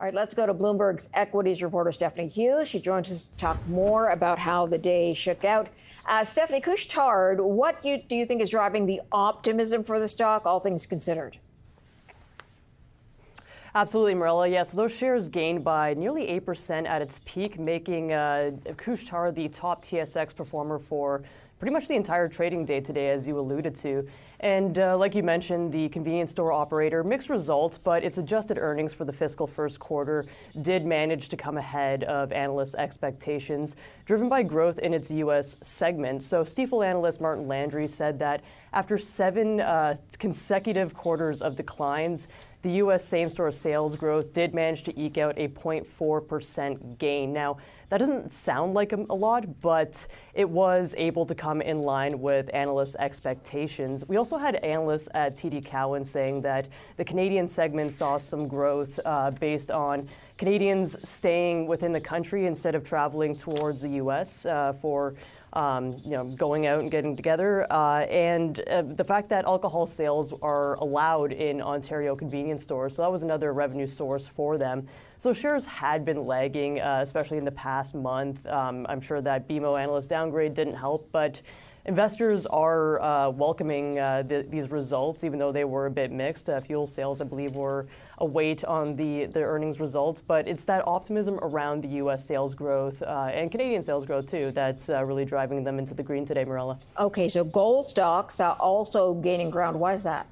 All right, let's go to Bloomberg's Equities reporter, Stephanie Hughes. She joins us to talk more about how the day shook out. Stephanie Couche-Tard, what do you think is driving the optimism for the stock, all things considered? Absolutely, Marilla. Yes, those shares gained by nearly 8% at its peak, making Couche-Tard the top TSX performer for pretty much the entire trading day today, as you alluded to. And like you mentioned, the convenience store operator, mixed results, but its adjusted earnings for the fiscal first quarter did manage to come ahead of analysts' expectations, driven by growth in its U.S. segment. So Stifel analyst Martin Landry said that after 7 consecutive quarters of declines, the U.S. same-store sales growth did manage to eke out a 0.4% gain. Now, that doesn't sound like a lot, but it was able to come in line with analysts' expectations. We also had analysts at TD Cowen saying that the Canadian segment saw some growth based on Canadians staying within the country instead of traveling towards the U.S. For going out and getting together, and the fact that alcohol sales are allowed in Ontario convenience stores. So that was another revenue source for them. So shares had been lagging, especially in the past month. I'm sure that BMO analyst downgrade didn't help, but investors are welcoming these results, even though they were a bit mixed. Fuel sales, I believe, were a weight on the earnings results, but it's that optimism around the U.S. sales growth and Canadian sales growth, too, that's really driving them into the green today, Marilla. Okay, so gold stocks are also gaining ground. Why is that?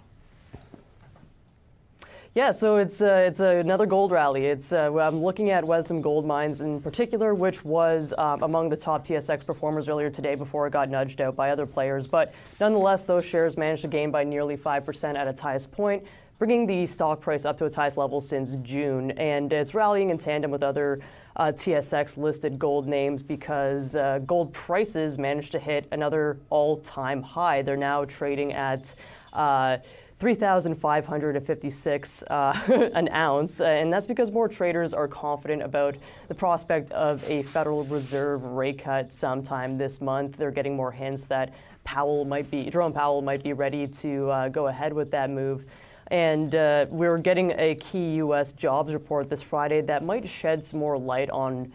Yeah, so it's another gold rally. I'm looking at Wesdome Gold Mines in particular, which was among the top TSX performers earlier today before it got nudged out by other players. But nonetheless, those shares managed to gain by nearly 5% at its highest point, bringing the stock price up to its highest level since June. And it's rallying in tandem with other TSX-listed gold names because gold prices managed to hit another all-time high. They're now trading at $3,556 an ounce, and that's because more traders are confident about the prospect of a Federal Reserve rate cut sometime this month. They're getting more hints that Jerome Powell might be ready to go ahead with that move. And we're getting a key U.S. jobs report this Friday that might shed some more light on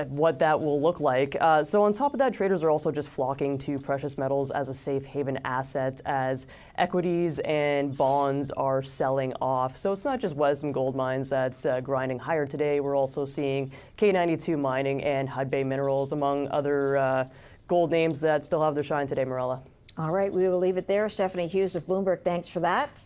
what that will look like. So on top of that, traders are also just flocking to precious metals as a safe haven asset as equities and bonds are selling off. So it's not just Wesdome Gold Mines that's grinding higher today. We're also seeing K92 Mining and Hudbay Minerals, among other gold names that still have their shine today, Marilla. All right, we will leave it there. Stephanie Hughes of Bloomberg, thanks for that.